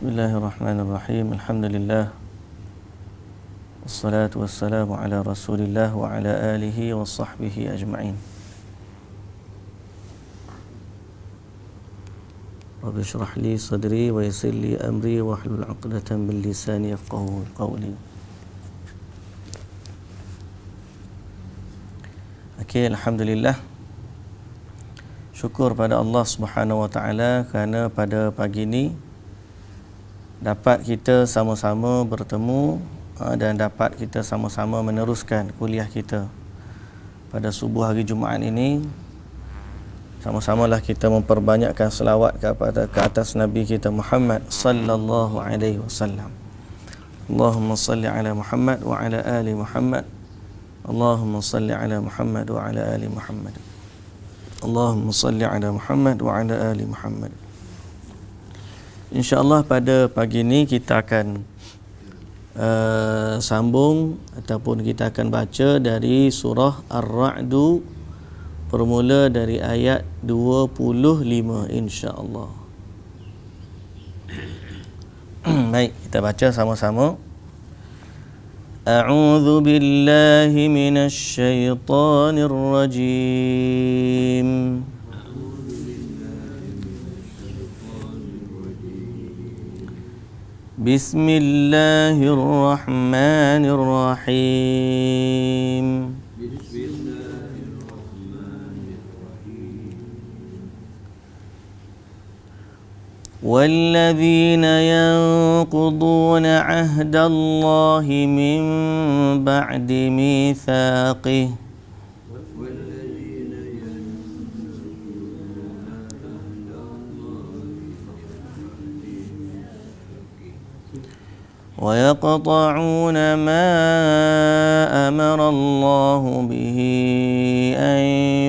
Bismillahirrahmanirrahim. Alhamdulillah. Wassalatu wassalamu ala Rasulillah wa ala alihi wa sahbihi ajma'in. Rabbi shrah li sadri wa yassir li amri wa hlul 'uqdatam min lisani yafqahu qawli. Okey, alhamdulillah. Syukur pada Allah Subhanahu wa taala kerana pada pagi ini dapat kita sama-sama bertemu dan dapat kita sama-sama meneruskan kuliah kita pada subuh hari Jumaat ini. Sama-samalah kita memperbanyakkan selawat ke atas Nabi kita Muhammad sallallahu alaihi wasallam. Allahumma salli ala Muhammad wa ala ali Muhammad. Allahumma salli ala Muhammad wa ala ali Muhammad. Allahumma salli ala Muhammad wa ala ali Muhammad. InsyaAllah pada pagi ini kita akan sambung ataupun kita akan baca dari surah Ar-Ra'du bermula dari ayat 25 insya-Allah. Baik, kita baca sama-sama. A'udzu billahi minasy syaithanir rajim. Bismillahirrahmanirrahim. والذين ينقضون عهد الله من بعد ميثاقه ويقطعون ما أمر الله به أن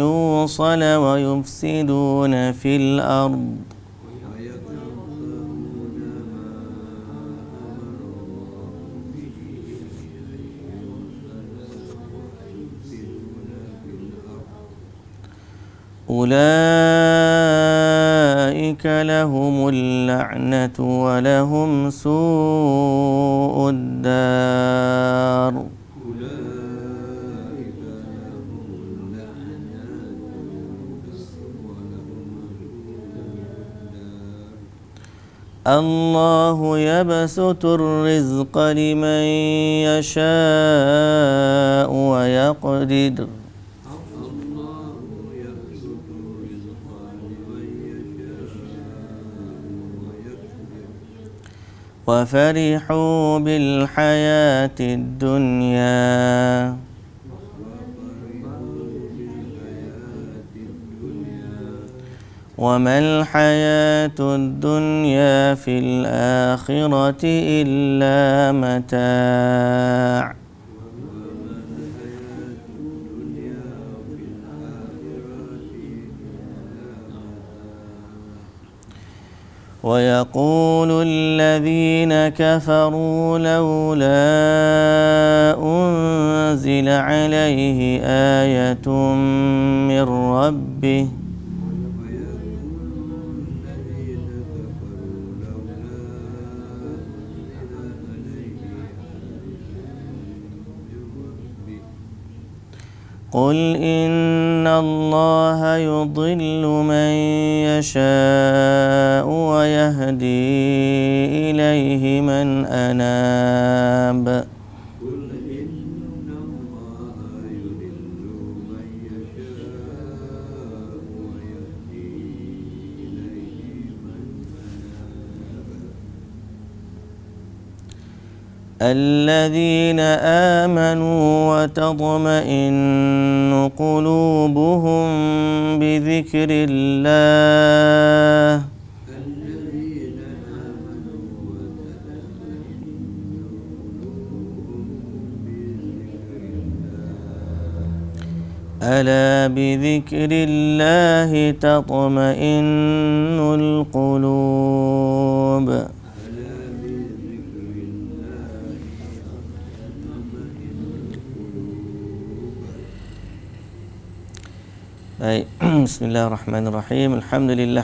يوصل ويفسدون في الأرض أولئك لهم اللعنة ولهم سوء الدار الله يبسط الرزق لمن يشاء ويقدر وفرحوا بالحياة الدنيا وما الحياة الدنيا في الآخرة إلا متاع ويقول الذين كفروا لولا أنزل عليه آية من ربه قل إن الله يضل من يشاء ويهدي إليه من أناب الذين آمنوا وتطمئن قلوبهم بذكر الله ألا بذكر الله تطمئن القلوب Baik, bismillahirrahmanirrahim. Alhamdulillah.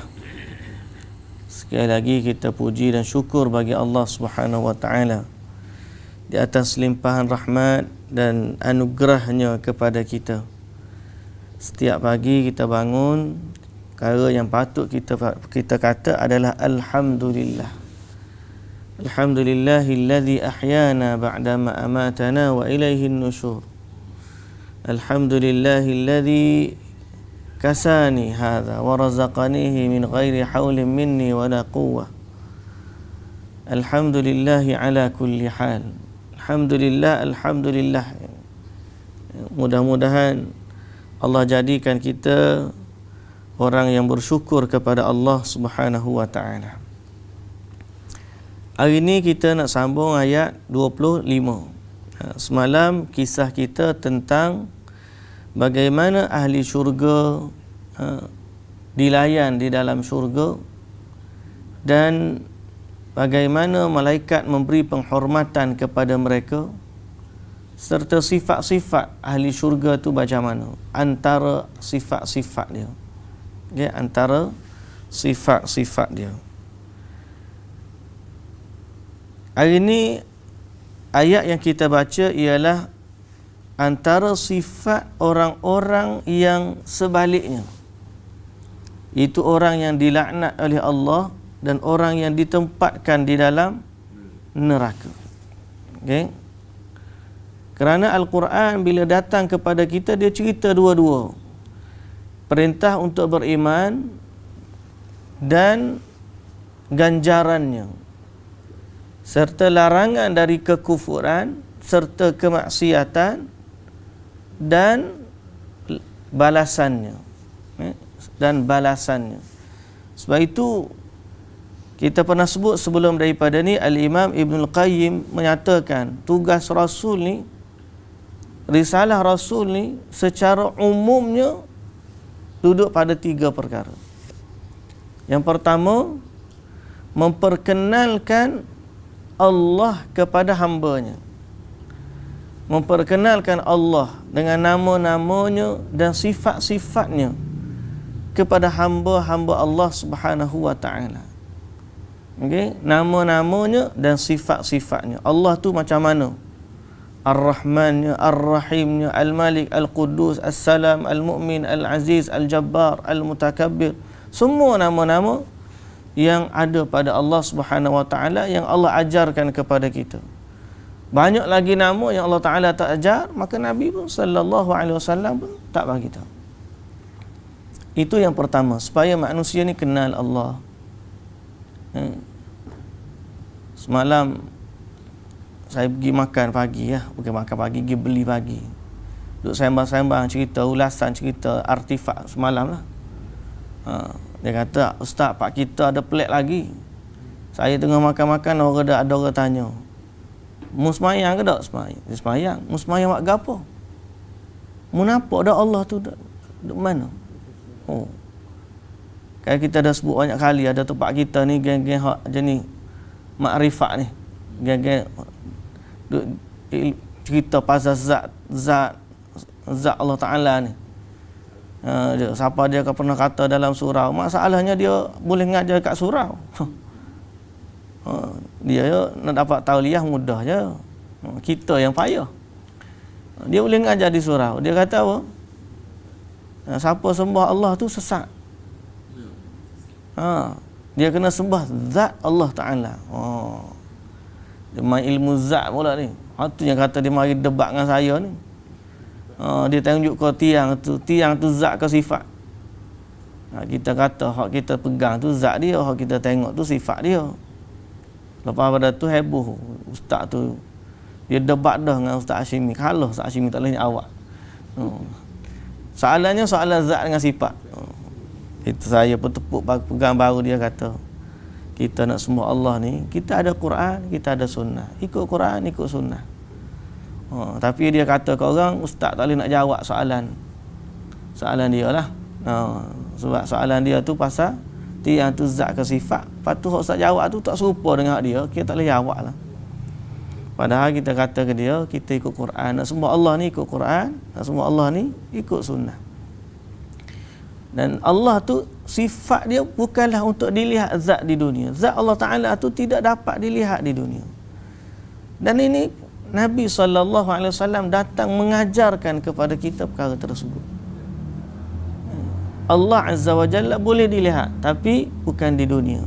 Sekali lagi kita puji dan syukur bagi Allah Subhanahu wa taala di atas limpahan rahmat dan anugerahnya kepada kita. Setiap pagi kita bangun, perkara yang patut kita kata adalah alhamdulillah. Alhamdulillahilladzi ahyana ba'dama amatana wa ilaihin nusyur. Alhamdulillahilladzi kasani hadha wa razaqanihi min ghairi haulin minni wala quwwah. Alhamdulillahi ala kulli hal. Alhamdulillah. Mudah-mudahan Allah jadikan kita orang yang bersyukur kepada Allah Subhanahu wa taala. Hari ini kita nak sambung ayat 25. Semalam kisah kita tentang bagaimana ahli syurga dilayan di dalam syurga dan bagaimana malaikat memberi penghormatan kepada mereka serta sifat-sifat ahli syurga tu macam mana, antara sifat-sifat dia. Okay, antara sifat-sifat dia. Hari ini ayat yang kita baca ialah antara sifat orang-orang yang sebaliknya, itu orang yang dilaknat oleh Allah dan orang yang ditempatkan di dalam neraka. Okay? Kerana Al-Quran bila datang kepada kita, dia cerita dua-dua. Perintah untuk beriman dan ganjarannya, serta larangan dari kekufuran serta kemaksiatan dan balasannya. Sebab itu kita pernah sebut sebelum daripada ni, Al-Imam Ibnul Qayyim menyatakan tugas Rasul ni, risalah Rasul ni secara umumnya duduk pada 3 perkara. Yang pertama, memperkenalkan Allah kepada hamba-Nya. Memperkenalkan Allah dengan nama-namanya dan sifat-sifatnya kepada hamba-hamba Allah Subhanahu wa taala. Okey, nama-namanya dan sifat-sifatnya. Allah tu macam mana? Ar-Rahmannya, Ar-Rahimnya, Al-Malik, Al-Quddus, As-Salam, Al-Mu'min, Al-Aziz, Al-Jabbar, Al-Mutakabbir. Semua nama-nama yang ada pada Allah Subhanahu wa taala yang Allah ajarkan kepada kita. Banyak lagi nama yang Allah Taala tak ajar, maka Nabi pun sallallahu alaihi wasallam pun tak bagi tahu. Itu yang pertama, supaya manusia ni kenal Allah. Semalam saya pergi makan pagi, bukan makan pagi, pergi beli pagi. Duduk sembang-sembang cerita, ulasan cerita artifak semalam lah. Dia kata, "Ustaz, pak kita ada pelik lagi." Saya tengah makan-makan, ada orang tanya, "Mu semayang ke tak?" Dia semayang. "Mu semayang buat gapo? Mu nampak dah Allah tu duk mana?" Kan kita dah sebut banyak kali, ada tempat kita ni geng-geng hak jenis makrifat ni. Geng-geng cerita pasal zat Allah Taala ni. Siapa dia pernah kata dalam surau, masalahnya dia boleh ngajar kat surau. Dia nak dapat tauliah mudah je. Kita yang payah. Dia boleh ngajar di surau. Dia kata apa? Siapa sembah Allah tu sesat. Dia kena sembah zat Allah Ta'ala. Dia main ilmu zat pula ni. Itu yang kata dia mari debat dengan saya ni. Dia tunjuk ke tiang tu zat ke sifat. Kita kata hak kita pegang tu zat dia, hak kita tengok tu sifat dia. Lepas pada tu heboh ustaz tu, dia debat dah dengan Ustaz Hashimi. Kalah Ustaz Hashimi, tak boleh awak. Soalannya soalan zat dengan sifat. Itu saya pun tepuk pegang baru dia kata, kita nak sembah Allah ni, kita ada Quran, kita ada sunnah. Ikut Quran, ikut sunnah. Tapi dia kata ke orang, ustaz tak boleh nak jawab soalan dia lah. Sebab soalan dia tu pasal tiang tu zat ke sifat. Lepas tu ustaz jawab tu tak serupa dengan dia, kita tak boleh jawab lah. Padahal kita kata ke dia, kita ikut Quran. Nak sembah Allah ni ikut Quran, nak sembah Allah ni ikut sunnah. Dan Allah tu sifat dia bukanlah untuk dilihat zat di dunia. Zat Allah Ta'ala tu tidak dapat dilihat di dunia. Dan ini Nabi SAW datang mengajarkan kepada kita perkara tersebut. Allah Azza wa Jalla boleh dilihat, tapi bukan di dunia.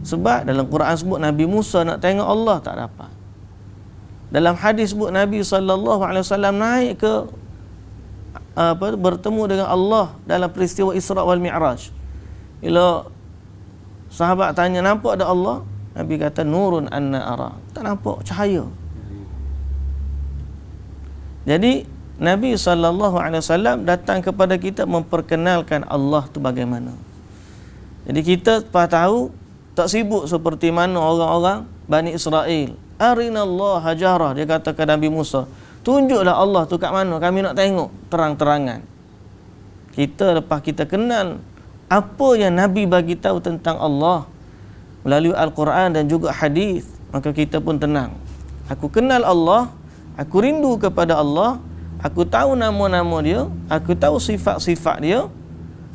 Sebab dalam Quran sebut Nabi Musa nak tengok Allah, tak dapat. Dalam hadis sebut Nabi SAW naik ke bertemu dengan Allah dalam peristiwa Isra wal Mi'raj. Bila sahabat tanya, nampak ada Allah? Nabi kata, nurun anna ara. Tak nampak, cahaya. Jadi Nabi SAW datang kepada kita memperkenalkan Allah tu bagaimana. Jadi kita tahu, tak sibuk seperti mana orang-orang Bani Israel. Arinallaha jahrah, dia kata ke Nabi Musa, tunjuklah Allah tu kat mana, kami nak tengok terang-terangan. Kita lepas kita kenal apa yang Nabi bagi tahu tentang Allah melalui Al-Quran dan juga hadis, maka kita pun tenang. Aku kenal Allah, aku rindu kepada Allah, aku tahu nama-nama dia, aku tahu sifat-sifat dia,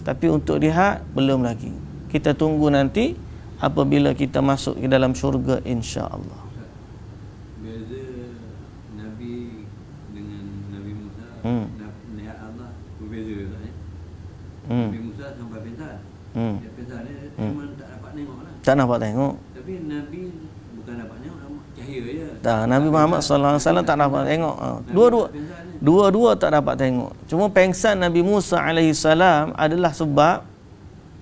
tapi untuk lihat belum lagi. Kita tunggu nanti apabila kita masuk ke dalam syurga, insya-Allah. Beza Nabi dengan Nabi Musa, lihat Allah berbeza tak ya? Nabi Musa sampai pentas. Dia pentas ni cuma tak dapat tengok lah. Tak nampak tengok. Tapi Nabi bukan dapat tengok, cahaya je. Tak, Nabi Muhammad SAW tak dapat tengok. Dua-dua tak dapat tengok. Cuma pengsan Nabi Musa alaihissalam adalah sebab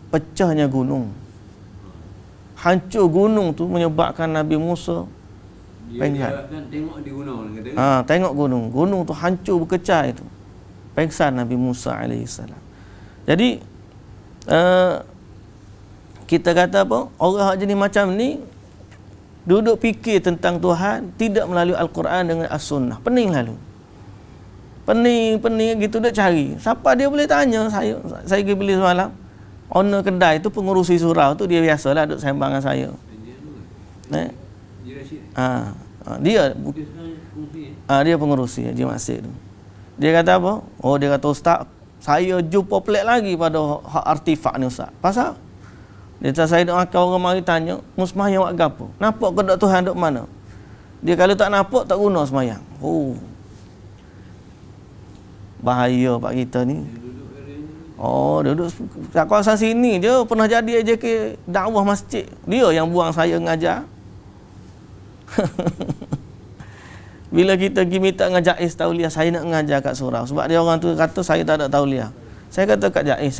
pecahnya gunung. Hancur gunung tu menyebabkan Nabi Musa pengsan. Dia kan tengok di gunung kata. Tengok gunung. Gunung tu hancur berkecai itu. Pengsan Nabi Musa alaihissalam. Jadi kita kata apa? Orang jenis macam ni duduk fikir tentang Tuhan tidak melalui Al-Quran dengan As-Sunnah. Pening lalu. Pening gitu dia cari. Siapa dia boleh tanya? Saya pergi beli semalam. Owner kedai tu, pengurusi surau tu, dia biasalah duduk sembang dengan saya. Dia pengurusi Haji Masjid tu. Dia kata apa? Dia kata, Ustaz, saya jumpa pelik lagi pada hak artifak ni Ustaz. Pasal? Dia kata, saya nak makan orang mari tanya, musmayang buat apa? Nampak ke tak Tuhan duduk mana? Dia kalau tak nampak, tak guna semayang. Bahaya pak kita ni. Duduk kat kawasan sini je pernah jadi AJK dakwah masjid. Dia yang buang saya ngajar. Bila kita pergi minta dengan Jais tauliah, saya nak ngajar kat surau. Sebab dia orang tu kata saya tak ada tauliah. Saya kata kat Jais,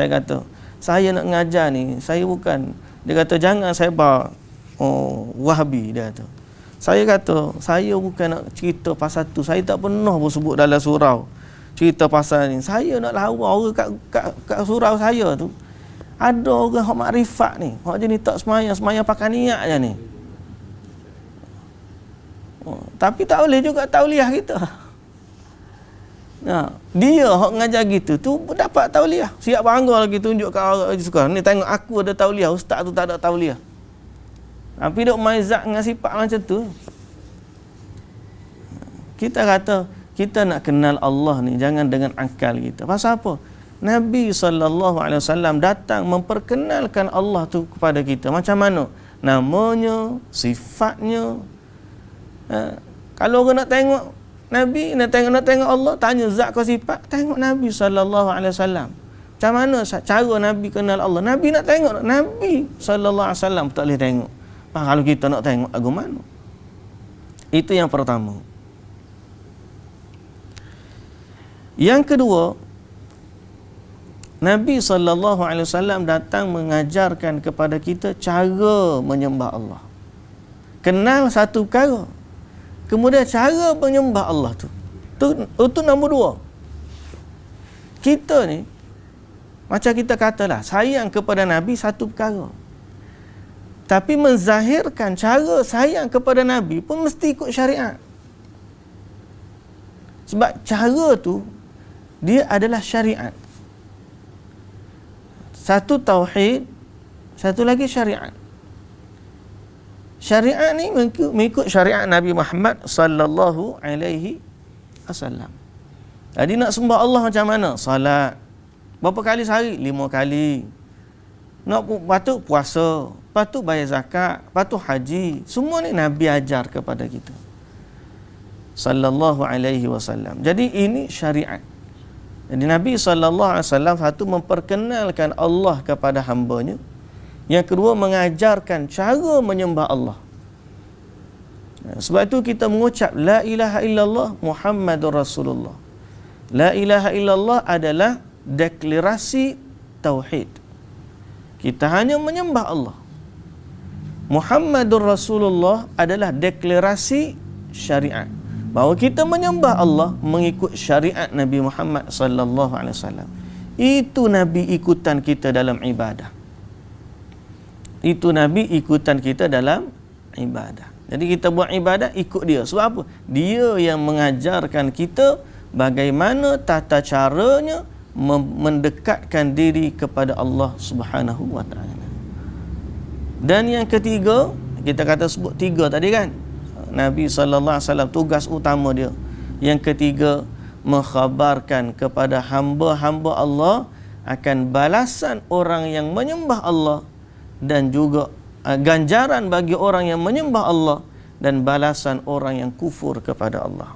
saya nak ngajar ni, saya bukan. Dia kata jangan saya bawa Wahabi, dia kata. Saya kata saya bukan nak cerita pasal tu. Saya tak pernah pun sebut dalam surau cerita pasal ni. Saya nak lawa orang kat surau saya tu. Ada orang hak makrifat ni, hak jenis tak semayang pakai niat je ni. Tapi tak boleh juga tauliah kita. Dia hak ngajar gitu tu dapat tauliah. Siap bangga lagi tunjuk kat orang suka. Ni tengok aku ada tauliah, ustaz tu tak ada tauliah. Tapi duk maizak dengan sifat macam tu. Kita kata kita nak kenal Allah ni jangan dengan akal kita. Pasal apa? Nabi SAW datang memperkenalkan Allah tu kepada kita. Macam mana? Namanya, sifatnya. Kalau orang nak tengok Nabi, nak tengok Allah, tanya zat ke sifat, tengok Nabi SAW. Macam mana cara Nabi kenal Allah? Nabi nak tengok, Nabi SAW tak boleh tengok. Kalau kita nak tengok, lagu mana? Itu yang pertama. Yang kedua, Nabi SAW datang mengajarkan kepada kita cara menyembah Allah. Kenal satu perkara, kemudian cara menyembah Allah tu. Itu nombor dua. Kita ni, macam kita katalah, sayang kepada Nabi satu perkara. Tapi menzahirkan cara sayang kepada Nabi pun mesti ikut syariat. Sebab cara tu, dia adalah syariat. Satu tauhid, satu lagi syariat. Syariat ni mengikut syariat Nabi Muhammad sallallahu alaihi wasallam. Jadi nak sembah Allah macam mana? Salat. Berapa kali sehari? 5 kali. Patut puasa, patut bayar zakat, patut haji. Semua ni Nabi ajar kepada kita. Sallallahu alaihi wasallam. Jadi ini syariat. Jadi Nabi sallallahu alaihi wasallam satu memperkenalkan Allah kepada hamba-Nya. Yang kedua mengajarkan cara menyembah Allah. Sebab itu kita mengucap la ilaha illallah Muhammadur Rasulullah. La ilaha illallah adalah deklarasi tauhid. Kita hanya menyembah Allah. Muhammadur Rasulullah adalah deklarasi syariat. Bahawa kita menyembah Allah mengikut syariat Nabi Muhammad sallallahu alaihi wasallam. Itu Nabi ikutan kita dalam ibadah. Itu Nabi ikutan kita dalam ibadah. Jadi kita buat ibadah ikut dia. Sebab apa? Dia yang mengajarkan kita bagaimana tata caranya mendekatkan diri kepada Allah Subhanahu wa taala. Dan yang ketiga, kita kata sebut tiga tadi kan. Nabi sallallahu alaihi wasallam tugas utama dia. Yang ketiga, mengkhabarkan kepada hamba-hamba Allah akan balasan orang yang menyembah Allah dan juga ganjaran bagi orang yang menyembah Allah dan balasan orang yang kufur kepada Allah.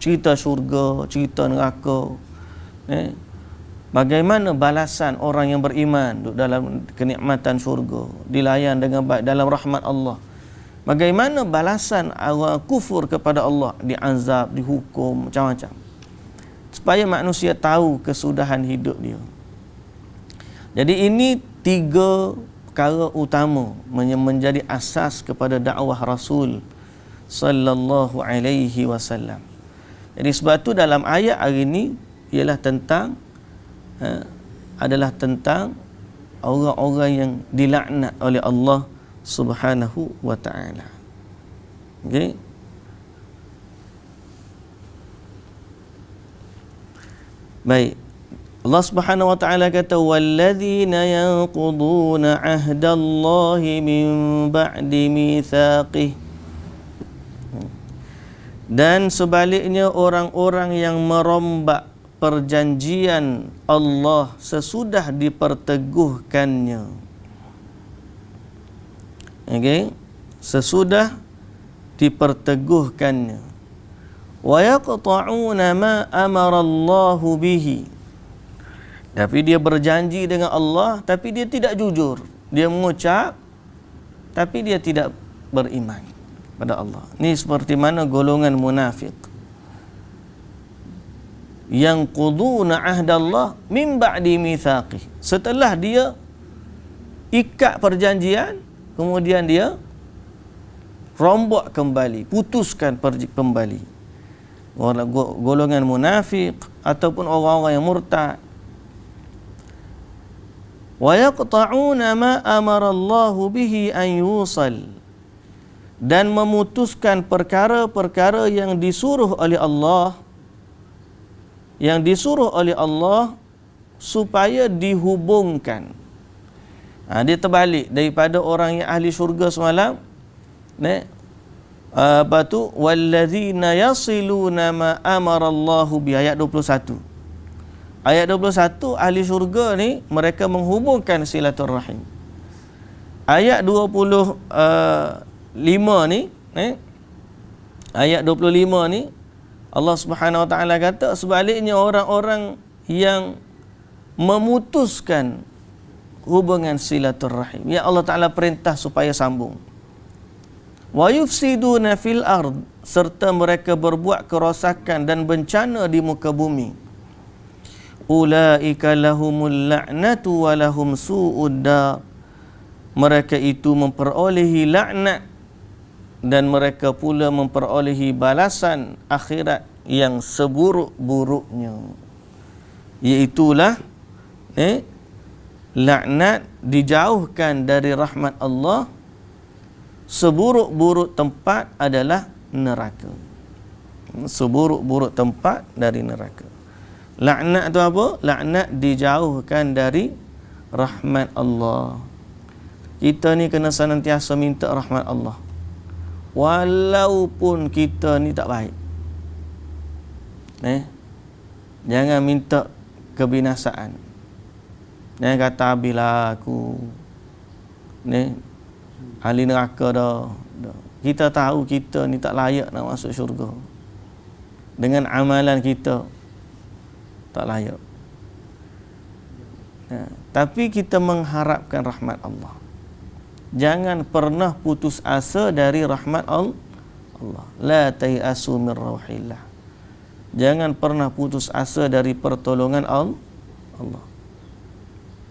Cerita syurga, cerita neraka. Bagaimana balasan orang yang beriman duduk dalam kenikmatan syurga, dilayan dengan baik dalam rahmat Allah. Bagaimana balasan orang kufur kepada Allah, diazab, dihukum, macam-macam. Supaya manusia tahu kesudahan hidup dia. Jadi ini tiga perkara utama menjadi asas kepada dakwah Rasul sallallahu alaihi wasallam. Jadi sebab tu dalam ayat hari ini ialah tentang adalah tentang orang-orang yang dilaknat oleh Allah Subhanahu wa ta'ala. Okey. Baik. Allah Subhanahu wa ta'ala kata walladzina yanquduna ahdallahi min ba'di mitsaqih. Dan sebaliknya orang-orang yang merombak perjanjian Allah sesudah diperteguhkannya. Okey, sesudah diperteguhkannya. Wa yaqta'una ma amara Allahu bihi. Tapi dia berjanji dengan Allah tapi dia tidak jujur. Dia mengucap tapi dia tidak beriman pada Allah. Ini seperti mana golongan munafik. Yang quduna ahdallah min ba'di mitsaqih. Setelah dia ikat perjanjian, kemudian dia rombak kembali, putuskan kembali. Golongan munafik ataupun orang-orang yang murtad. Wa yaqta'una ma amara Allahu bihi an yusal. Dan memutuskan perkara-perkara yang disuruh oleh Allah, supaya dihubungkan. Dia terbalik daripada orang yang ahli syurga semalam. Apa tu? Walladzina yasiluna ma amara Allahu bi, ayat 21. Ayat 21 ahli syurga ni mereka menghubungkan silaturahim. Ayat 25 ni ayat 25 ni Allah Subhanahu wa taala kata sebaliknya orang-orang yang memutuskan hubungan silaturahim, ya Allah Taala perintah supaya sambung. Wa yufsiduna fil ard, serta mereka berbuat kerosakan dan bencana di muka bumi. Ulaika lahumul la'natu wa lahum su'ud dar. Mereka itu memperolehi laknat dan mereka pula memperolehi balasan akhirat yang seburuk-buruknya. Iaitulah laknat, dijauhkan dari rahmat Allah. Seburuk-buruk tempat adalah neraka. Seburuk-buruk tempat dari neraka. Laknat tu apa? Laknat dijauhkan dari rahmat Allah. Kita ni kena senantiasa minta rahmat Allah, walaupun kita ni tak baik. Jangan minta kebinasaan. Jangan kata bila aku ni ahli neraka dah. Kita tahu kita ni tak layak nak masuk syurga. Dengan amalan kita tak layak. Tapi kita mengharapkan rahmat Allah. Jangan pernah putus asa dari rahmat Allah. La tayasu min rauhillah. Jangan pernah putus asa dari pertolongan Allah.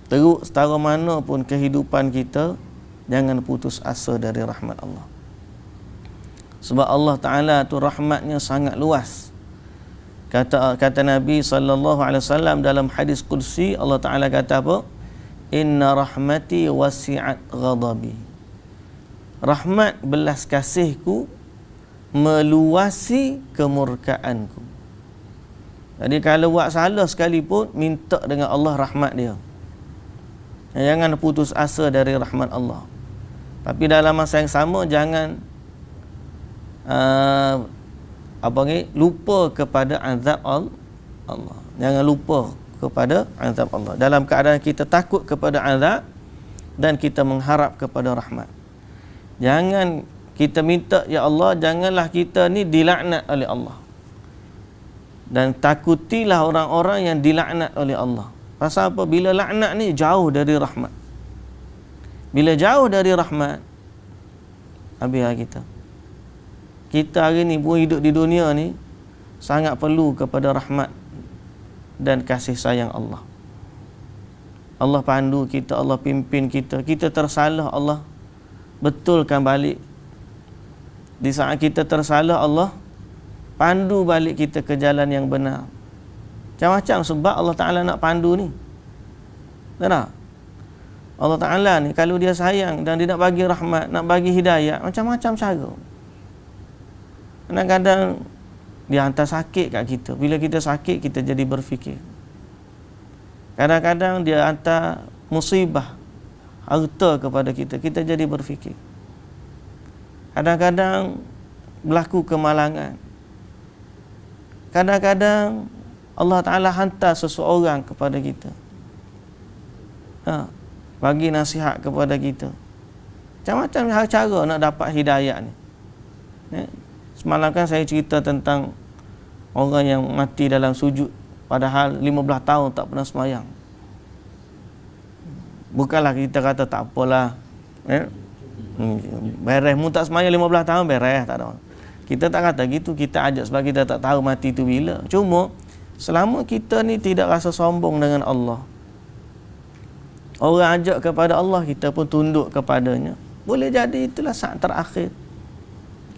Teruk setara mana pun kehidupan kita, jangan putus asa dari rahmat Allah. Sebab Allah Ta'ala tu rahmatnya sangat luas. Kata Nabi SAW dalam hadis Qudsi, Allah Ta'ala kata apa? Inna rahmati wasi'at ghadabi. Rahmat belas kasihku meluasi kemurkaanku. Jadi kalau buat salah sekalipun, minta dengan Allah rahmat dia. Jangan putus asa dari rahmat Allah. Tapi dalam masa yang sama, jangan lupa kepada azab Allah. Jangan lupa kepada azab Allah. Dalam keadaan kita takut kepada azab dan kita mengharap kepada rahmat. Jangan kita minta, ya Allah, janganlah kita ni dilaknat oleh Allah. Dan takutilah orang-orang yang dilaknat oleh Allah. Pasal apa? Bila laknat ni jauh dari rahmat. Bila jauh dari rahmat, habislah kita. Kita hari ni pun hidup di dunia ni sangat perlu kepada rahmat dan kasih sayang Allah. Allah pandu kita, Allah pimpin kita. Kita tersalah, Allah betulkan balik. Di saat kita tersalah, Allah pandu balik kita ke jalan yang benar. Macam-macam sebab Allah Ta'ala nak pandu ni. Tak? Allah Ta'ala ni kalau dia sayang dan dia nak bagi rahmat, nak bagi hidayah, macam-macam cara. Kadang-kadang dia hantar sakit kat kita. Bila kita sakit, kita jadi berfikir. Kadang-kadang dia hantar musibah, harta kepada kita. Kita jadi berfikir. Kadang-kadang berlaku kemalangan. Kadang-kadang Allah Ta'ala hantar seseorang kepada kita. Bagi nasihat kepada kita. Macam-macam cara nak dapat hidayah ni. Semalam kan saya cerita tentang orang yang mati dalam sujud padahal 15 tahun tak pernah semayang. Bukanlah kita kata tak apalah, beres mu tak semayang 15 tahun beres, tak ada. Kita tak kata gitu, kita ajak sebab kita tak tahu mati tu bila. Cuma selama kita ni tidak rasa sombong dengan Allah, orang ajak kepada Allah, kita pun tunduk kepadanya, boleh jadi itulah saat terakhir.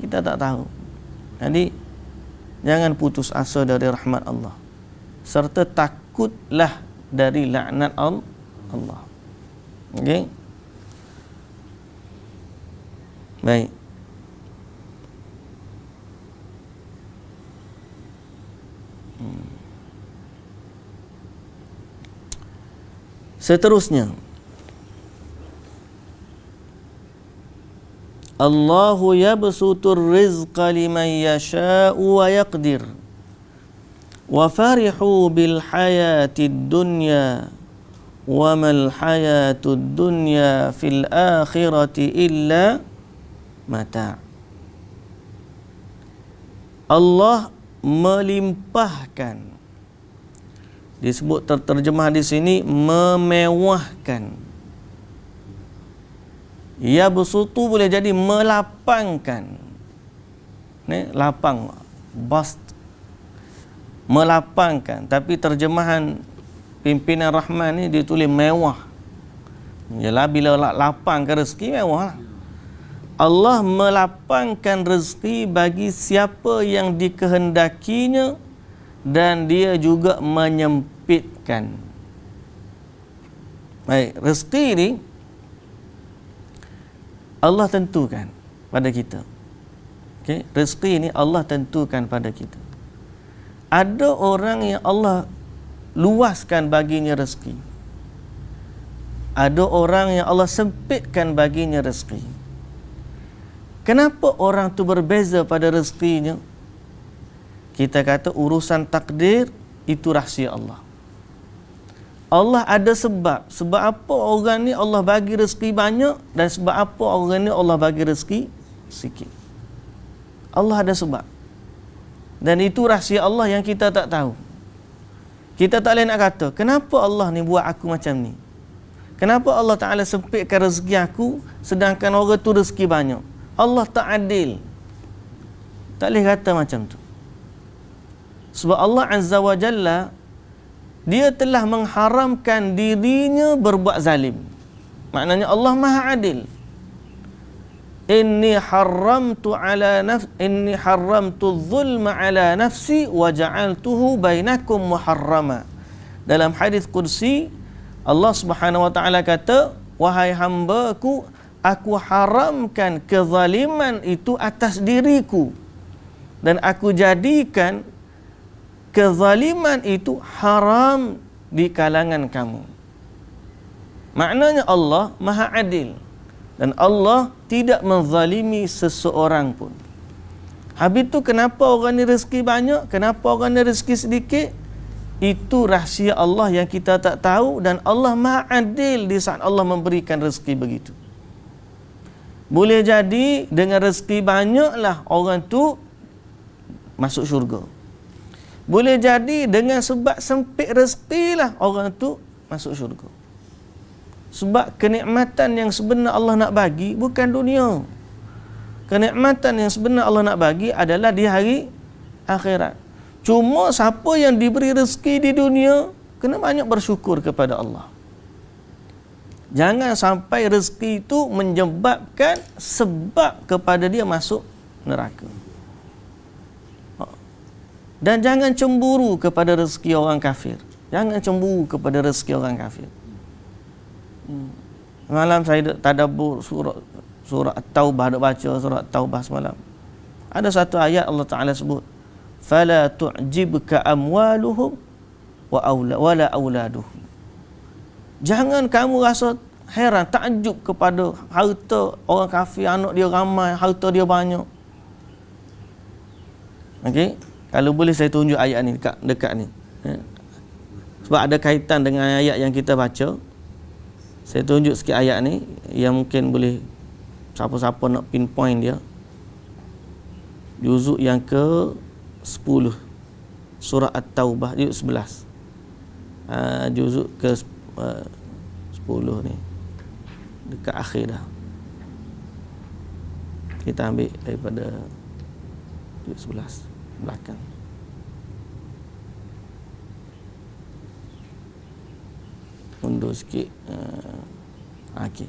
Kita tak tahu. Jadi jangan putus asa dari rahmat Allah, serta takutlah dari laknat Allah. Okey? Baik. Seterusnya, Allahu yabsutur rizqa liman yasha'u wa yaqdir wa farihu bil hayatid dunya wa mal hayatud dunya fil akhirati illa mata'. Allah melimpahkan, disebut terjemah di sini memewahkan. Yabsutu boleh jadi melapangkan. Ni lapang, bast, melapangkan. Tapi terjemahan pimpinan Rahman ni dia tulis mewah. Yalah, bila lapang ke rezeki mewah lah. Allah melapangkan rezeki bagi siapa yang dikehendakinya dan dia juga menyempitkan. Baik, rezeki ni Allah tentukan pada kita. Okey, rezeki ni Allah tentukan pada kita. Ada orang yang Allah luaskan baginya rezeki. Ada orang yang Allah sempitkan baginya rezeki. Kenapa orang tu berbeza pada rezekinya? Kita kata urusan takdir itu rahsia Allah. Allah ada sebab. Sebab apa orang ni Allah bagi rezeki banyak dan sebab apa orang ni Allah bagi rezeki sikit. Allah ada sebab. Dan itu rahsia Allah yang kita tak tahu. Kita tak boleh nak kata, kenapa Allah ni buat aku macam ni? Kenapa Allah Ta'ala sempitkan rezeki aku sedangkan orang tu rezeki banyak? Allah tak adil. Tak boleh kata macam tu. Sebab Allah Azza wa Jalla, Dia telah mengharamkan dirinya berbuat zalim. Maknanya Allah Maha Adil. Inni haramtu zulma ala nafsi wa ja'altuhu bainakum muharrama. Dalam hadis qudsi Allah Subhanahu wa taala kata, wahai hamba-Ku, aku haramkan kezaliman itu atas diriku dan aku jadikan kezaliman itu haram di kalangan kamu. Maknanya Allah Maha Adil dan Allah tidak menzalimi seseorang pun. Habis tu kenapa orang ni rezeki banyak, kenapa orang ni rezeki sedikit? Itu rahsia Allah yang kita tak tahu dan Allah Maha Adil di saat Allah memberikan rezeki begitu. Boleh jadi dengan rezeki banyaklah orang tu masuk syurga. Boleh jadi dengan sebab sempit rezeki lah orang tu masuk syurga. Sebab kenikmatan yang sebenar Allah nak bagi bukan dunia. Kenikmatan yang sebenar Allah nak bagi adalah di hari akhirat. Cuma siapa yang diberi rezeki di dunia kena banyak bersyukur kepada Allah. Jangan sampai rezeki itu menyebabkan sebab kepada dia masuk neraka. Dan jangan cemburu kepada rezeki orang kafir. Jangan cemburu kepada rezeki orang kafir. Malam saya tadabbur surah At-Taubah, ada baca surah At-Taubah semalam. Ada satu ayat Allah Ta'ala sebut, fala tu'jibka amwaluhum wala auladuhum. Jangan kamu rasa heran, takjub kepada harta orang kafir, anak dia ramai, harta dia banyak. Okey? Kalau boleh saya tunjuk ayat ni dekat ni. Sebab ada kaitan dengan ayat yang kita baca. Saya tunjuk sikit ayat ni yang mungkin boleh siapa-siapa nak pinpoint dia. Juzuk yang ke-10. Surah At-Taubah juzuk 11. Juzuk ke-10 ni. Dekat akhir dah. Kita ambil daripada juzuk 11 belakang. Mundur sikit. Okey.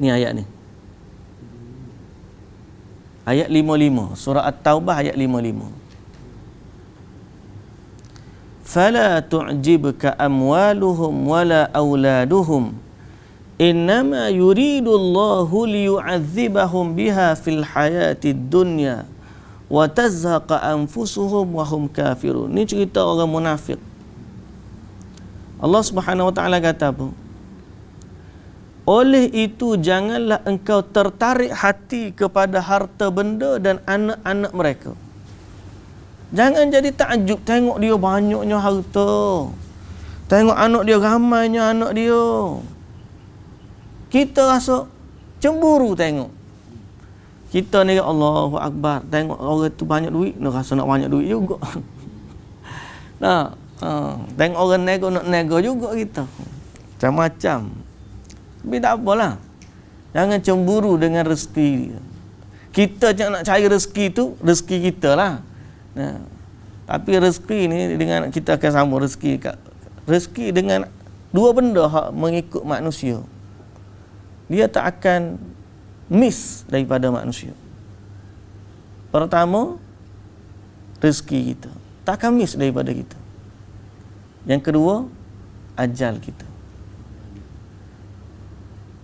Ni ayat ni. Ayat 55. Surah At-Taubah ayat 55. Fala tu'jibka amwaluhum wala auladuhum. Innama yuridu Allahu liyu'adzibahum biha fil hayatid dunya wa tazhaqa anfusuhum wa hum kafirun. Ni cerita orang munafik. Allah Subhanahu wa taala kata apa? Oleh itu janganlah engkau tertarik hati kepada harta benda dan anak-anak mereka. Jangan jadi takjub tengok dia banyaknya harta. Tengok anak dia ramainya anak dia. Kita rasa cemburu tengok. Kita ni Allahu Akbar, tengok orang tu banyak duit, nak rasa nak banyak duit juga. Nah, tengok orang nego nak nego juga kita. Macam-macam. Tapi tak apalah. Jangan cemburu dengan rezeki. Kita nak cari rezeki tu, rezeki kita lah. Nah, tapi rezeki ni dengan kita akan sama rezeki dengan dua benda hak mengikut manusia. Dia tak akan miss daripada manusia. Pertama, rezeki kita tak akan miss daripada kita. Yang kedua, ajal kita.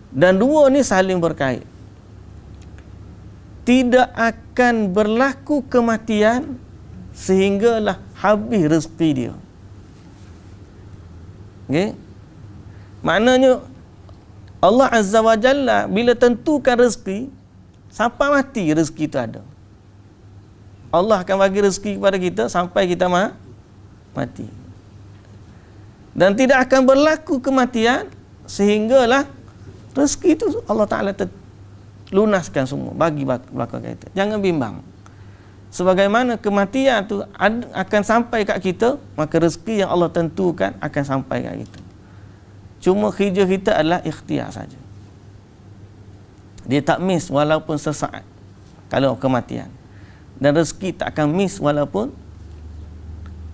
Dan dua ni saling berkait. Tidak akan berlaku kematian sehinggalah habis rezeki dia. Okey? Maknanya Allah Azza wa Jalla bila tentukan rezeki, sampai mati rezeki itu ada. Allah akan bagi rezeki kepada kita sampai kita mati. Dan tidak akan berlaku kematian sehinggalah rezeki itu Allah Ta'ala lunaskan semua, bagi belakang kita. Jangan bimbang. Sebagaimana kematian itu akan sampai kat kita, maka rezeki yang Allah tentukan akan sampai kat kita. Cuma kerja kita adalah ikhtiar saja. Dia tak miss walaupun sesaat kalau kematian. Dan rezeki tak akan miss walaupun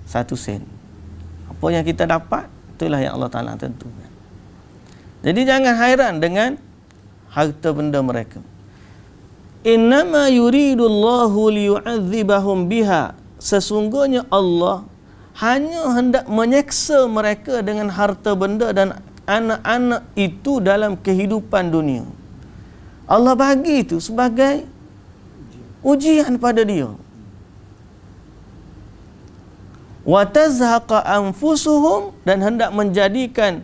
1 sen. Apa yang kita dapat, itulah yang Allah Ta'ala tentukan. Jadi jangan hairan dengan harta benda mereka. Innama yuridullahu liyu'adzibahum biha. Sesungguhnya Allah hanya hendak menyeksa mereka dengan harta benda dan anak-anak itu dalam kehidupan dunia. Allah bagi itu sebagai ujian pada dia. Wa tazhaqa anfusuhum, dan hendak menjadikan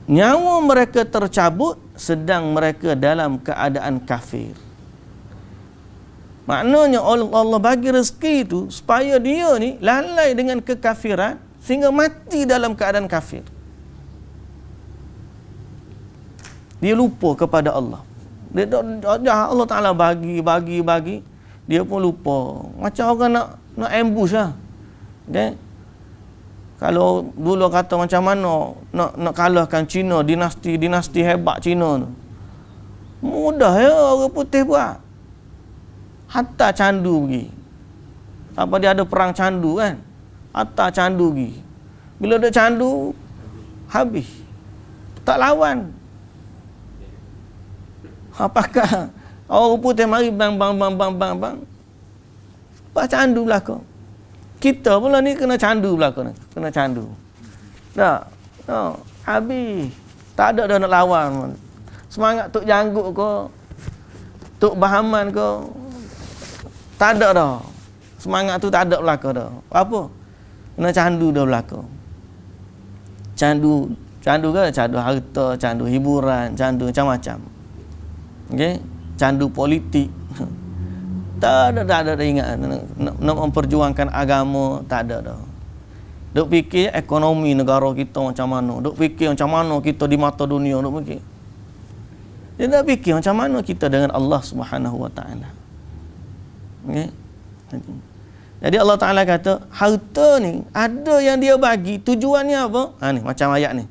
nyawa mereka tercabut sedang mereka dalam keadaan kafir. Maknanya Allah bagi rezeki itu supaya dia ni lalai dengan kekafiran sehingga mati dalam keadaan kafir. Dia lupa kepada Allah. Allah Ta'ala bagi, dia pun lupa. Macam orang nak ambush lah. Okay? Kalau dulu kata macam mana nak kalahkan Cina, dinasti hebat Cina tu. Mudah ya orang putih buat. Hatta candu pergi. Apa dia ada perang candu kan? Hatta candu pergi. Bila ada candu, habis. Tak lawan. Apakah orang putih mari bang. Lepas candu belakang. Kita pula ni kena candu belakang. Kena candu. Tak. No. Habis. Tak ada dah nak lawan. Semangat Tok Janggut ke, Tok Bahaman ke, tak ada dah. Semangat tu tak ada belakang dah. Apa? Kena candu dah belakang. Candu ke? Candu harta, candu hiburan, candu macam-macam. Okey? Candu politik. Tak ada ingat nak memperjuangkan agama, tak ada dah. Duk fikir ekonomi negara kita macam mana, duk fikir macam mana kita di mata dunia, duk fikir. Dia tak fikir macam mana kita dengan Allah Subhanahu Wa Taala. Okey? Jadi Allah Taala kata, harta ni ada yang dia bagi, tujuannya apa? Ni macam ayat ni.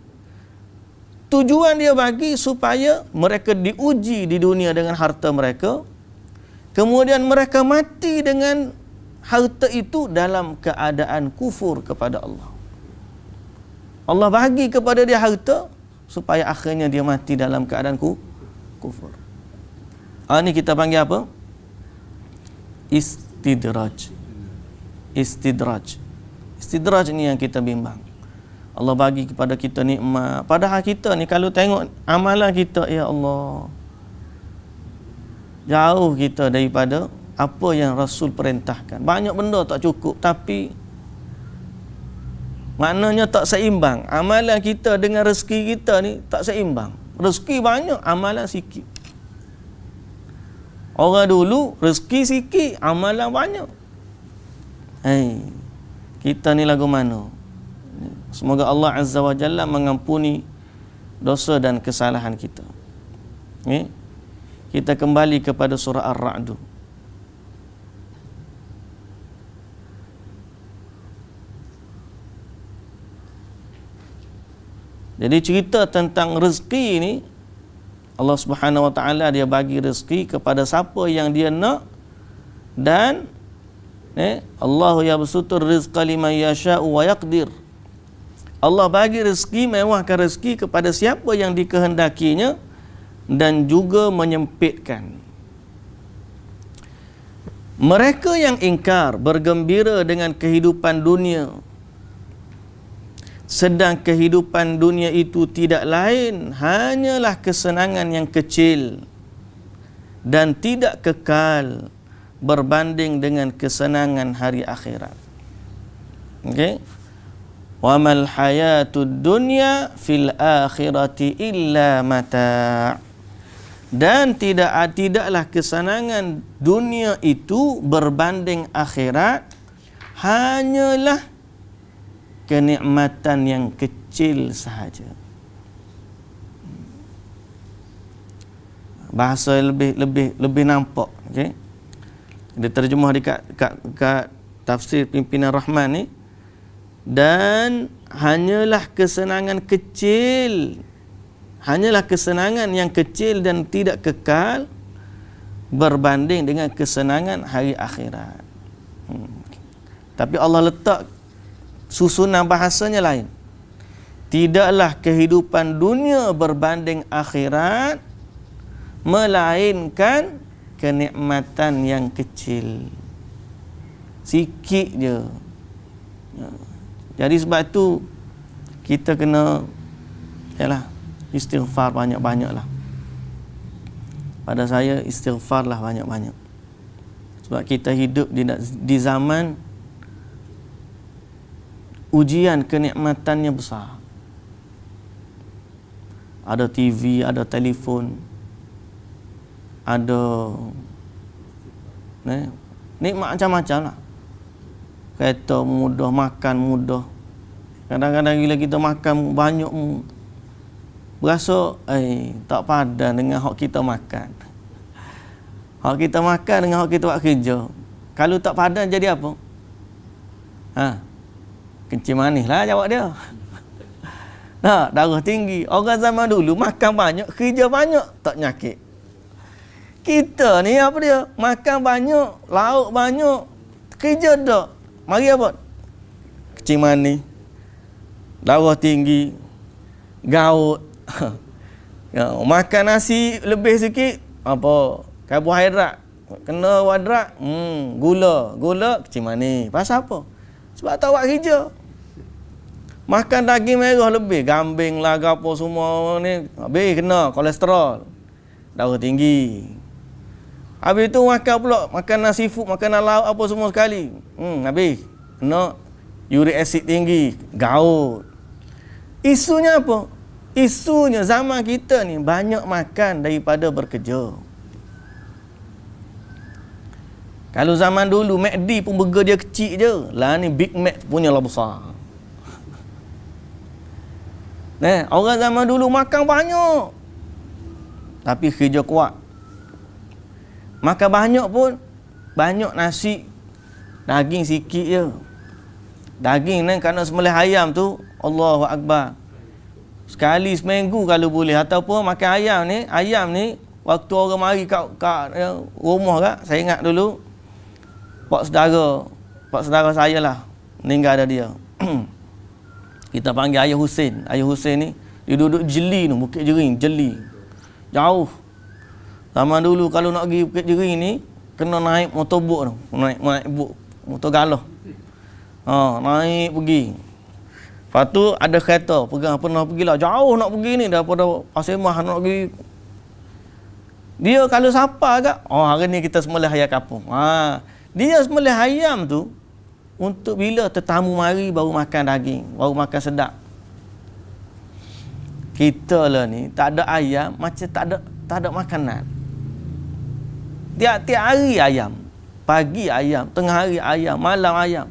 Tujuan dia bagi supaya mereka diuji di dunia dengan harta mereka. Kemudian mereka mati dengan harta itu dalam keadaan kufur kepada Allah. Allah bagi kepada dia harta supaya akhirnya dia mati dalam keadaan kufur. Ini kita panggil apa? Istidraj. Istidraj ni yang kita bimbang. Allah bagi kepada kita nikmat. Padahal kita ni kalau tengok amalan kita, ya Allah, jauh kita daripada apa yang Rasul perintahkan. Banyak benda tak cukup, tapi maknanya tak seimbang. Amalan kita dengan rezeki kita ni tak seimbang. Rezeki banyak, amalan sikit. Orang dulu rezeki sikit, amalan banyak. Kita ni lagu mana? Semoga Allah Azza wa Jalla mengampuni dosa dan kesalahan kita. Kita kembali kepada surah Ar-Ra'd. Jadi cerita tentang rezeki ini, Allah Subhanahu Wa Taala dia bagi rezeki kepada siapa yang dia nak, dan Allahu yabsutur rizqa liman yasha'u wa yaqdir. Allah bagi rezeki, mewahkan rezeki kepada siapa yang dikehendakinya dan juga menyempitkan. Mereka yang ingkar bergembira dengan kehidupan dunia, sedang kehidupan dunia itu tidak lain hanyalah kesenangan yang kecil dan tidak kekal berbanding dengan kesenangan hari akhirat. Okey? Wa mal hayatud dunya fil akhirati illa mata'. Dan tidaklah kesenangan dunia itu berbanding akhirat hanyalah kenikmatan yang kecil sahaja. Bahasa lebih nampak, okey. Dia terjemah kat tafsir Pimpinan Rahman ni, dan hanyalah kesenangan yang kecil dan tidak kekal berbanding dengan kesenangan hari akhirat. Tapi Allah letak susunan bahasanya lain. Tidaklah kehidupan dunia berbanding akhirat, melainkan kenikmatan yang kecil. Sikit je. Jadi sebab tu kita kena istighfar banyak-banyak lah. Pada saya istighfar lah banyak-banyak. Sebab kita hidup di zaman ujian kenikmatannya besar. Ada TV, ada telefon, ada nikmat macam-macam lah. Kereta mudah, makan mudah. Kadang-kadang bila kita makan banyak, berasa tak padan dengan hak kita makan. Hak kita makan dengan hak kita buat kerja. Kalau tak padan jadi apa? Kencing manis lah jawab dia. Darah tinggi. Orang zaman dulu makan banyak, kerja banyak, tak nyakit. Kita ni apa dia? Makan banyak, lauk banyak, kerja tak. Mari apa? Kencing manis, darah tinggi, gaut. Makan nasi lebih sikit, apa? Karbohidrat. Kena wadrat, gula, kencing manis. Pasal apa? Sebab tak buat kerja. Makan daging merah lebih, kambing lah, apa semua ni, habis kena kolesterol, darah tinggi. Habis tu makan pula, makanan seafood, makanan laut apa semua sekali. Habis kena uric acid tinggi, gaut. Isunya apa? Isunya zaman kita ni banyak makan daripada bekerja. Kalau zaman dulu McD pun burger dia kecil je. Lah ni Big Mac punya lah besar. Orang zaman dulu makan banyak, tapi kerja kuat. Makan banyak pun banyak nasi, daging sikit je. Daging ni kerana sembelih ayam tu, Allahu Akbar, sekali seminggu kalau boleh. Ataupun makan ayam ni waktu orang mari kat rumah kat, saya ingat dulu pak saudara saya lah meninggal ada dia. Kita panggil Ayah Hussein. Ayah Hussein ni dia duduk Jeli tu, Bukit Jering, Jeli. Jauh. Zaman dulu kalau nak pergi Bukit Jering ni kena naik motor boat tu, naik boat, motor galah. Naik pergi. Lepas tu ada kereta, pernah pergilah jauh nak pergi ni daripada Pasir Mas nak pergi. Dia kalau siapa agak, hari ni kita sembelih ayam kampung. Dia sembelih ayam tu untuk bila tetamu mari baru makan daging, baru makan sedap. Kita lah ni tak ada ayam, macam tak ada makanan. Tiap-tiap hari ayam. Pagi ayam, tengah hari ayam, malam ayam.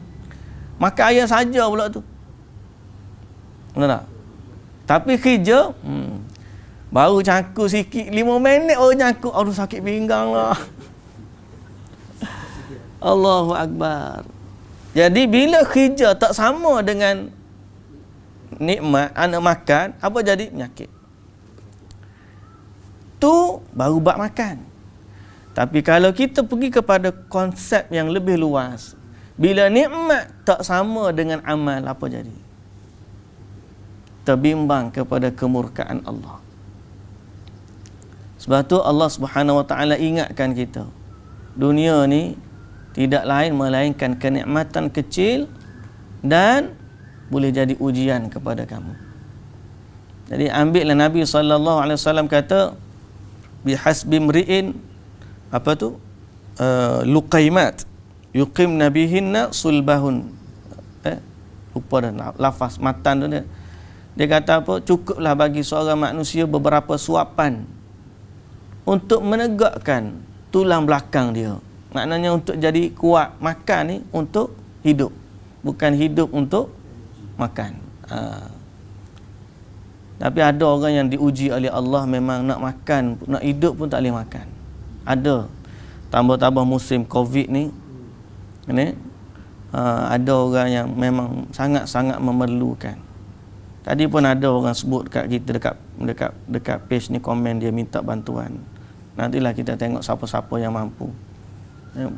Makan ayam saja pula tu. Benar tak? Tapi kerja, baru cangkuk sikit, 5 minit baru cangkuk. Aduh sakit pinggang lah. Allahu Akbar. Jadi bila kerja tak sama dengan nikmat anak makan, apa jadi? Penyakit. Tu baru bab makan. Tapi kalau kita pergi kepada konsep yang lebih luas, bila nikmat tak sama dengan amal, apa jadi? Terbimbang kepada kemurkaan Allah. Sebab tu Allah Subhanahu Wa Taala ingatkan kita, dunia ni tidak lain melainkan kenikmatan kecil dan boleh jadi ujian kepada kamu. Jadi ambillah Nabi SAW kata, bihasbi mri'in luqaimat yuqim nabihinna sulbahun. Lupa dah lafaz matan tu dia. Dia kata apa? Cukuplah bagi seorang manusia beberapa suapan untuk menegakkan tulang belakang dia. Maknanya untuk jadi kuat. Makan ni untuk hidup, bukan hidup untuk makan. Tapi ada orang yang diuji oleh Allah memang nak makan, nak hidup pun tak boleh makan. Ada. Tambah-tambah musim Covid ni, ada orang yang memang sangat-sangat memerlukan. Tadi pun ada orang sebut kat kita dekat page ni, komen dia minta bantuan. Nantilah kita tengok siapa-siapa yang mampu,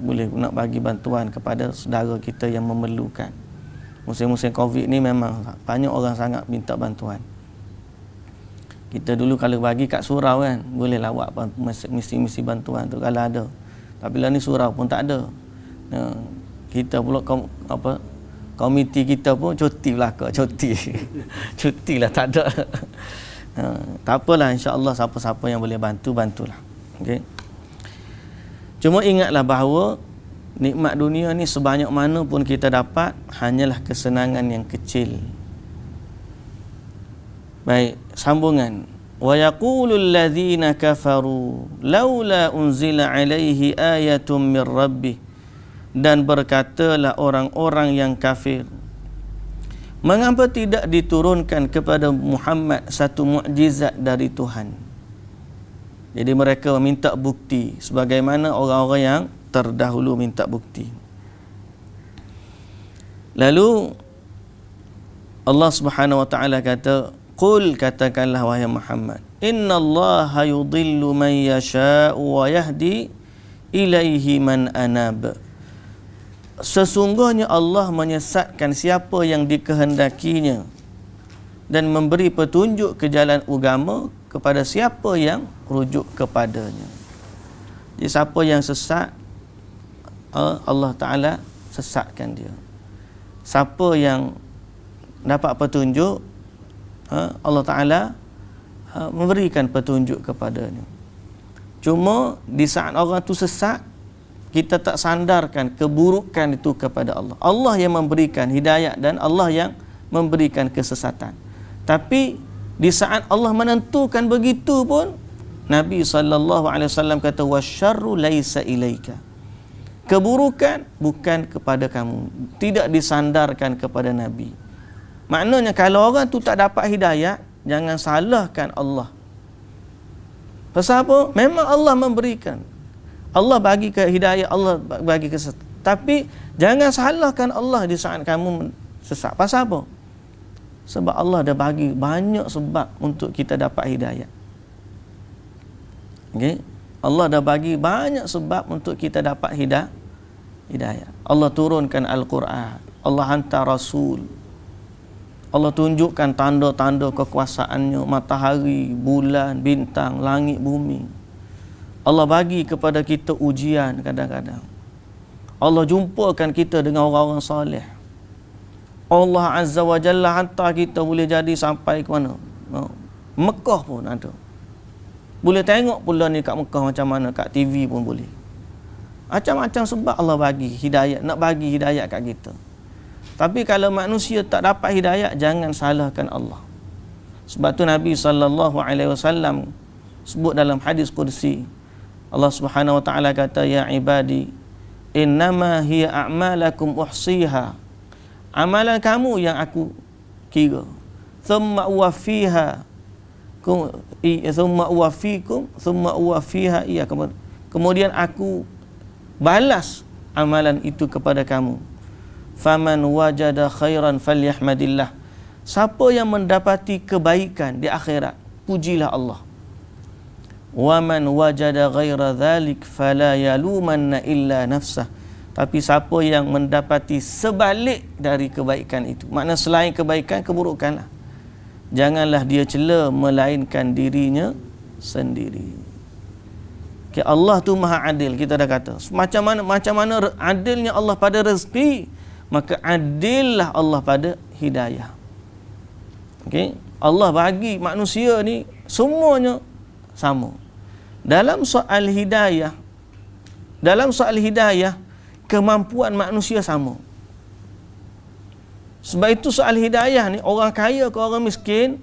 boleh nak bagi bantuan kepada saudara kita yang memerlukan. Musim-musim Covid ni memang banyak orang sangat minta bantuan. Kita dulu kalau bagi kat surau kan, boleh lah buat misi-misi bantuan tu kalau ada. Tapi lah ni surau pun tak ada. Kita pula komiti kita pun cuti belaka, cuti lah tak ada. Tak apalah, insya-Allah siapa-siapa yang boleh bantu, bantulah. Okey. Cuma ingatlah bahawa nikmat dunia ni sebanyak mana pun kita dapat, hanyalah kesenangan yang kecil. Baik, sambungan. Wa yaqulul ladzina kafaru laula unzila alaihi ayatun mir rabbih. Dan berkatalah orang-orang yang kafir, mengapa tidak diturunkan kepada Muhammad satu mukjizat dari Tuhan? Jadi mereka minta bukti sebagaimana orang-orang yang terdahulu minta bukti. Lalu Allah Subhanahu wa taala kata, qul, katakanlah wahai Muhammad, innallaha yudhillu man yasha'u wa yahdi ilaihi man anab. Sesungguhnya Allah menyesatkan siapa yang dikehendakinya dan memberi petunjuk ke jalan agama kepada siapa yang rujuk kepadanya. Jadi siapa yang sesat, Allah Ta'ala sesatkan dia. Siapa yang dapat petunjuk, Allah Ta'ala memberikan petunjuk kepadanya. Cuma di saat orang tu sesat, kita tak sandarkan keburukan itu kepada Allah. Allah yang memberikan hidayah dan Allah yang memberikan kesesatan. Tapi di saat Allah menentukan begitu pun, Nabi SAW kata, wasyarru laisa ilaika. Keburukan bukan kepada kamu, tidak disandarkan kepada Nabi. Maknanya kalau orang tu tak dapat hidayah, jangan salahkan Allah. Pasal apa? Memang Allah memberikan, Allah bagi ke hidayah, Allah bagi kesesatan. Tapi jangan salahkan Allah di saat kamu sesat. Pasal apa? Sebab Allah dah bagi banyak sebab untuk kita dapat hidayah. Okay? Allah dah bagi banyak sebab untuk kita dapat hidayah. Allah turunkan Al-Quran, Allah hantar Rasul, Allah tunjukkan tanda-tanda kekuasaannya, matahari, bulan, bintang, langit, bumi. Allah bagi kepada kita ujian kadang-kadang. Allah jumpakan kita dengan orang-orang soleh. Allah Azza wa Jalla hantar kita boleh jadi sampai ke mana? Mekah pun ada. Boleh tengok pula ni kat Mekah macam mana, kat TV pun boleh. Macam-macam sebab Allah bagi hidayah, nak bagi hidayah kat kita. Tapi kalau manusia tak dapat hidayah, jangan salahkan Allah. Sebab tu Nabi SAW sebut dalam hadis qudsi, Allah Subhanahu wa taala kata, ya ibadi innama hiya a'malakum uhsiha. Amalan kamu yang aku kira. Thumma uwaffiha. Thumma uwaffikum, thumma uwaffiha iyyakum. Kemudian aku balas amalan itu kepada kamu. Faman wajada khairan falyahmadillah. Siapa yang mendapati kebaikan di akhirat, pujilah Allah. Wa man wajada ghaira dhalik fala yalumanna illa nafsah. Tapi siapa yang mendapati sebalik dari kebaikan itu, makna selain kebaikan, keburukanlah, janganlah dia cela melainkan dirinya sendiri. Okay, Allah tu maha adil, kita dah kata. Macam mana adilnya Allah pada rezeki, maka adillah Allah pada hidayah. Okay? Allah bagi manusia ni semuanya sama. Dalam soal hidayah, kemampuan manusia sama. Sebab itu soal hidayah ni, orang kaya ke orang miskin,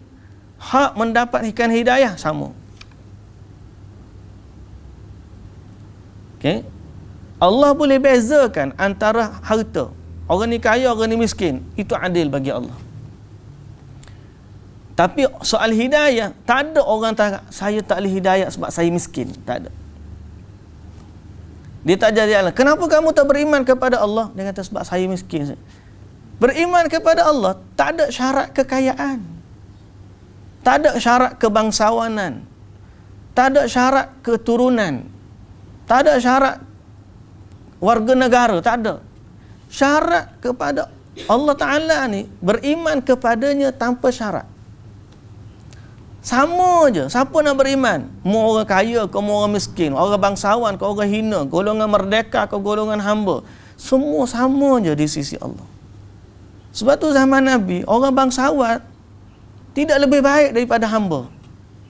hak mendapatkan hidayah sama. Okay? Allah boleh bezakan antara harta. Orang ni kaya, orang ni miskin. Itu adil bagi Allah. Tapi soal hidayah, tak ada orang tak, saya tak boleh hidayah sebab saya miskin. Tak ada. Dia tak jadi Allah. Kenapa kamu tak beriman kepada Allah? Dia kata sebab saya miskin. Beriman kepada Allah tak ada syarat kekayaan. Tak ada syarat kebangsawanan. Tak ada syarat keturunan. Tak ada syarat warga negara, tak ada. Syarat kepada Allah Ta'ala ni, beriman kepadanya tanpa syarat. Sama je. Siapa nak beriman? Mau orang kaya ke mau orang miskin, orang bangsawan ke orang hina, golongan merdeka ke golongan hamba, semua sama je di sisi Allah. Sebab tu zaman Nabi, orang bangsawan tidak lebih baik daripada hamba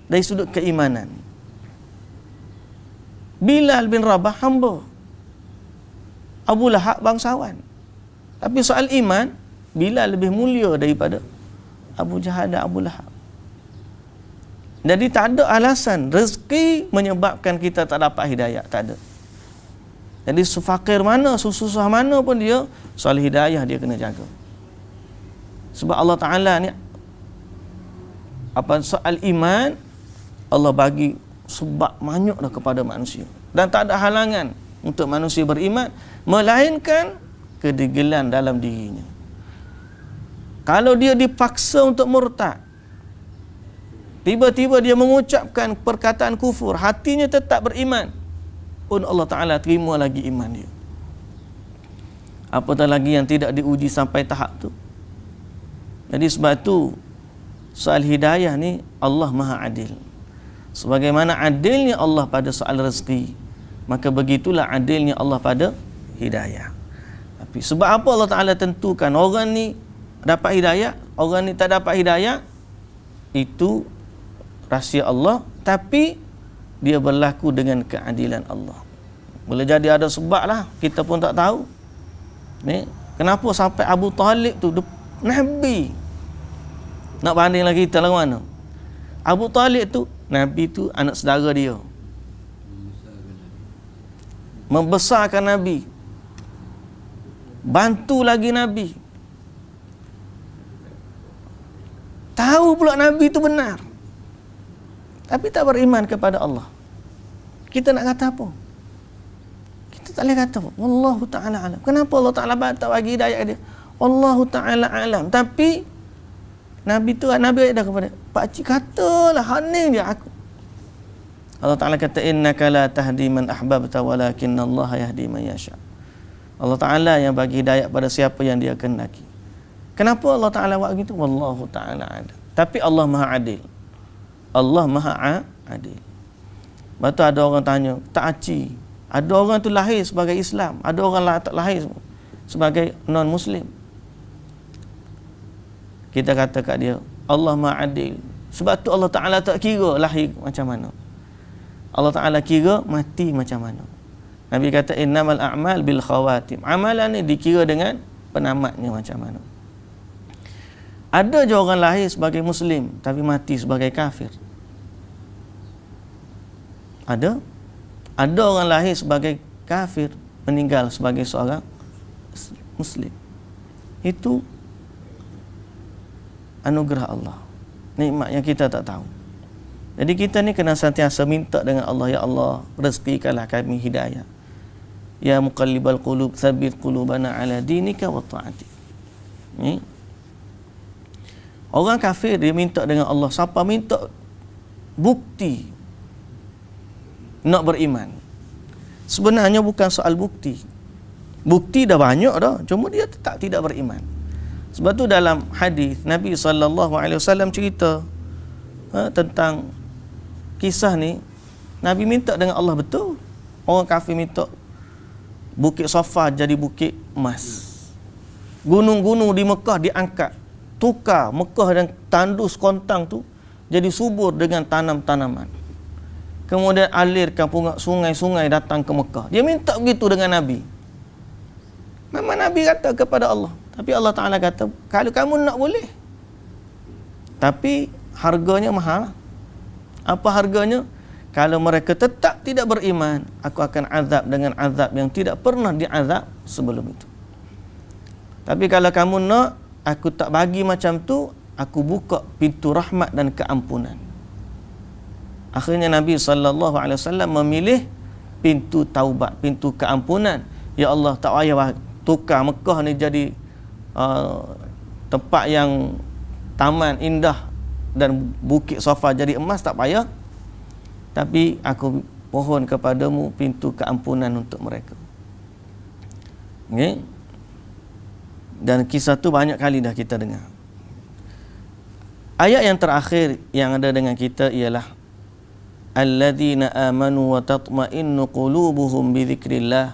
dari sudut keimanan. Bilal bin Rabah hamba, Abu Lahab bangsawan. Tapi soal iman, Bilal lebih mulia daripada Abu Jahal dan Abu Lahab. Jadi tak ada alasan rezeki menyebabkan kita tak dapat hidayah, tak ada. Jadi sefakir mana, susah mana pun dia, soal hidayah dia kena jaga. Sebab Allah Ta'ala ni, apa soal iman, Allah bagi sebab banyak dah kepada manusia. Dan tak ada halangan untuk manusia beriman, melainkan kedegilan dalam dirinya. Kalau dia dipaksa untuk murtad, tiba-tiba dia mengucapkan perkataan kufur, hatinya tetap beriman, pun Allah Ta'ala terima lagi iman dia. Apatah lagi yang tidak diuji sampai tahap tu. Jadi sebab tu soal hidayah ni Allah Maha Adil. Sebagaimana adilnya Allah pada soal rezeki, maka begitulah adilnya Allah pada hidayah. Tapi sebab apa Allah Ta'ala tentukan orang ni dapat hidayah, orang ni tak dapat hidayah, itu rahsia Allah, tapi dia berlaku dengan keadilan Allah. Boleh jadi ada sebab lah, kita pun tak tahu. Ni, kenapa sampai Abu Talib tu Nabi? Nak banding lagi kita lah mana? Abu Talib tu, Nabi tu anak saudara dia. Membesarkan Nabi. Bantu lagi Nabi. Tahu pula Nabi tu benar, tapi tak beriman kepada Allah. Kita nak kata apa? Kita tak boleh kata apa. Wallahu ta'ala alam. Kenapa Allah Ta'ala tak bagi hidayah dia? Wallahu ta'ala alam. Tapi Nabi tu, Nabi dah kepada pakcik katalah, haning dia aku. Allah Ta'ala kata innaka la tahdi man ahbabta walakinna Allah yahdi man yasha. Allah Ta'ala yang bagi hidayah pada siapa yang dia kehendaki. Kenapa Allah Ta'ala buat begitu? Wallahu Ta'ala alam. Tapi Allah Maha Adil. Allah Maha Adil. Lepas tu ada orang tanya, tak aci. Ada orang tu lahir sebagai Islam, ada orang tak lahir sebagai non-Muslim. Kita kata kat dia, Allah Maha Adil. Sebab tu Allah Ta'ala tak kira lahir macam mana. Allah Ta'ala kira mati macam mana. Nabi kata, innamal a'mal bil khawatim. Amalan ni dikira dengan penamatnya macam mana. Ada je orang lahir sebagai Muslim, tapi mati sebagai kafir. Ada orang lahir sebagai kafir, meninggal sebagai seorang Muslim. Itu anugerah Allah, nikmat yang kita tak tahu. Jadi kita ni kena sentiasa minta dengan Allah, ya Allah, rezekikanlah kami hidayah. Ya muqallibal qulub, tsabbit qulubana ala dinika wa ta'atik. Ni orang kafir dia minta dengan Allah, siapa minta bukti nak beriman. Sebenarnya bukan soal bukti. Bukti dah banyak dah, cuma dia tetap tidak beriman. Sebab tu dalam hadis Nabi SAW cerita tentang kisah ni. Nabi minta dengan Allah betul. Orang kafir minta Bukit Safa jadi bukit emas. Gunung-gunung di Mekah diangkat, tukar Mekah dan tandus kontang tu jadi subur dengan tanam-tanaman. Kemudian alirkan sungai-sungai datang ke Mekah. Dia minta begitu dengan Nabi. Memang Nabi kata kepada Allah. Tapi Allah Ta'ala kata, kalau kamu nak boleh. Tapi harganya mahal. Apa harganya? Kalau mereka tetap tidak beriman, aku akan azab dengan azab yang tidak pernah diazab sebelum itu. Tapi kalau kamu nak, aku tak bagi macam tu, aku buka pintu rahmat dan keampunan. Akhirnya Nabi SAW memilih pintu taubat, pintu keampunan. Ya Allah, tak payah tukar Mekah ni jadi tempat yang taman indah dan bukit Safa jadi emas, tak payah. Tapi aku mohon kepadamu pintu keampunan untuk mereka. Okay? Dan kisah tu banyak kali dah kita dengar. Ayat yang terakhir yang ada dengan kita ialah alladzina amanu wa tatma'innu qulubuhum bi dzikrillah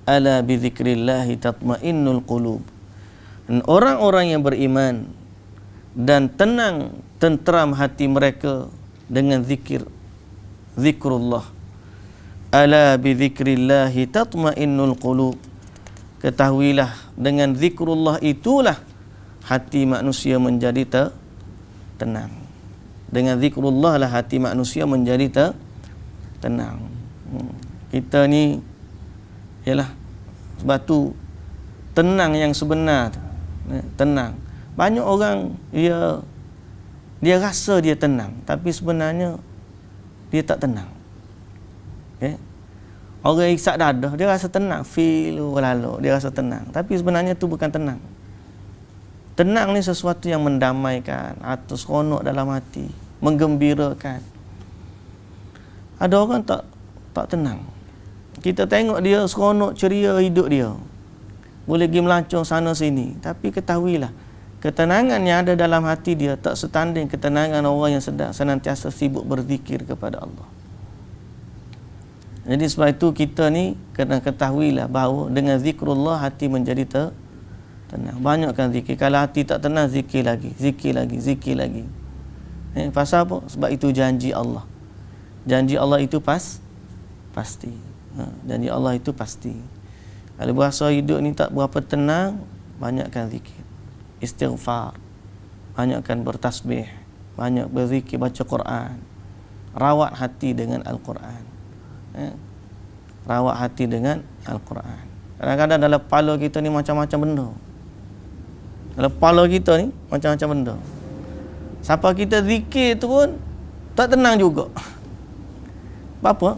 ala bi dzikrillah tatma'innul qulub. Dan orang-orang yang beriman dan tenang tenteram hati mereka dengan zikrullah. Ala bi dzikrillah tatma'innul qulub. Ketahuilah dengan zikrullah itulah hati manusia menjadi tenang. Dengan zikrullah lah hati manusia menjadi tenang. Kita ni ialah sebab tu tenang yang sebenar tu. Tenang. Banyak orang dia rasa dia tenang, tapi sebenarnya dia tak tenang. Okay? Orang isak dadah, dia rasa tenang, feel lalu, dia rasa tenang. Tapi sebenarnya tu bukan tenang. Tenang ni sesuatu yang mendamaikan atau seronok dalam hati, menggembirakan. Ada orang tak tenang. Kita tengok dia seronok, ceria hidup dia. Boleh pergi melancong sana sini. Tapi ketahuilah, ketenangan yang ada dalam hati dia tak setanding ketenangan orang yang senantiasa sibuk berzikir kepada Allah. Jadi sebab itu kita ni kena ketahuilah bahawa dengan zikrullah hati menjadi tenang. Banyakkan zikir. Kalau hati tak tenang, zikir lagi. Pasal apa? Sebab itu janji Allah. Janji Allah itu pasti. Janji Allah itu pasti. Kalau berasa hidup ni tak berapa tenang, banyakkan zikir. Istighfar. Banyakkan bertasbih. Banyak berzikir, baca Quran. Rawat hati dengan Al-Quran. Rawat hati dengan Al-Quran. Kadang-kadang dalam kepala kita ni macam-macam benda. Dalam kepala kita ni macam-macam benda. Siapa kita zikir tu pun tak tenang juga. Apa?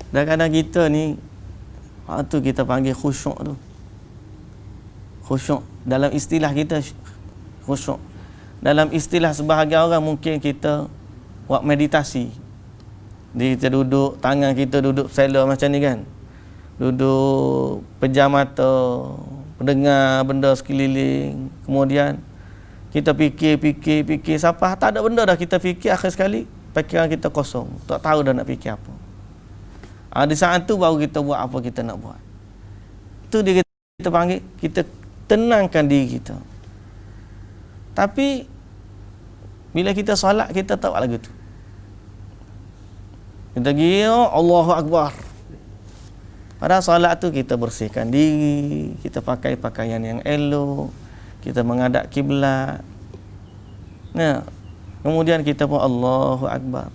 Kadang-kadang kita ni tu kita panggil khusyuk tu. Khusyuk dalam istilah kita khusyuk. Dalam istilah sebahagian orang mungkin kita buat meditasi. Kita duduk, tangan kita duduk sela macam ni kan. Duduk pejam mata, mendengar benda sekeliling. Kemudian kita fikir siapa tak ada benda dah kita fikir, akhir sekali fikiran kita kosong. Tak tahu dah nak fikir apa. Di saat tu baru kita buat apa kita nak buat. Itu dia kita panggil, kita tenangkan diri kita. Tapi bila kita solat, kita tak buat lagu tu. Kita pergi, Allahu Akbar. Pada solat tu kita bersihkan diri, kita pakai pakaian yang elok, kita menghadap kiblat. Kemudian kita pun Allahu Akbar.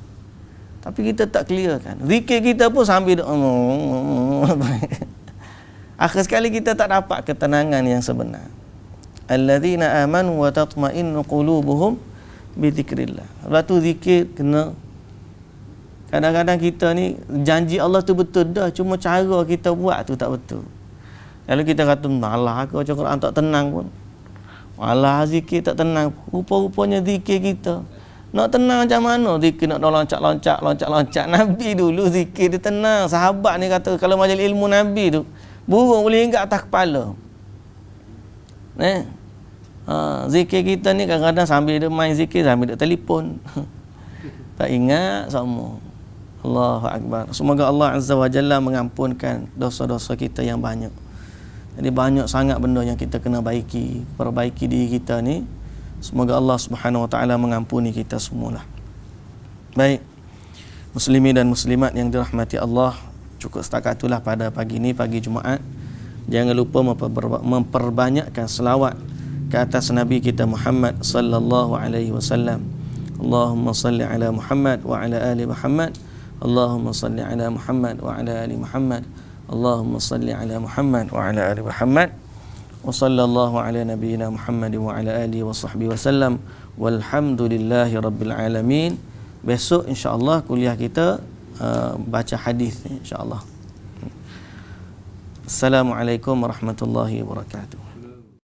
Tapi kita tak clear kan. Zikir kita pun sambil akhir sekali kita tak dapat ketenangan yang sebenar. Alladzina amanu wa tatma'innu qulubuhum bi dzikrillah. Sebab tu zikir kena. Kadang-kadang kita ni janji Allah tu betul dah, cuma cara kita buat tu tak betul. Kalau kita kata malah aku baca Quran tak tenang pun, malah zikir tak tenang, rupa-rupanya zikir kita nak tenang macam mana? Zikir nak loncat-loncat. Nabi dulu zikir dia tenang. Sahabat ni kata kalau majlis ilmu Nabi tu burung boleh hingga atas kepala. Zikir kita ni kadang-kadang sambil dia main zikir, sambil dia telefon. Tak ingat semua. Allahu Akbar. Semoga Allah Azza wa Jalla mengampunkan dosa-dosa kita yang banyak. Jadi banyak sangat benda yang kita kena perbaiki diri kita ni. Semoga Allah Subhanahu wa taala mengampuni kita semualah. Baik. Muslimin dan muslimat yang dirahmati Allah, cukup setakat itulah pada pagi ini, pagi Jumaat. Jangan lupa memperbanyakkan selawat ke atas Nabi kita Muhammad sallallahu alaihi wasallam. Allahumma salli ala Muhammad wa ala ali Muhammad. Allahumma salli ala Muhammad wa ala ali Muhammad. Allahumma salli ala Muhammad wa ala ali Muhammad. Wa sallallahu ala nabiyyina Muhammad wa ala alihi wa sahbihi wasallam. Walhamdulillahi rabbil alamin. Besok insya-Allah kuliah kita baca hadis insya-Allah. Assalamualaikum warahmatullahi wabarakatuh.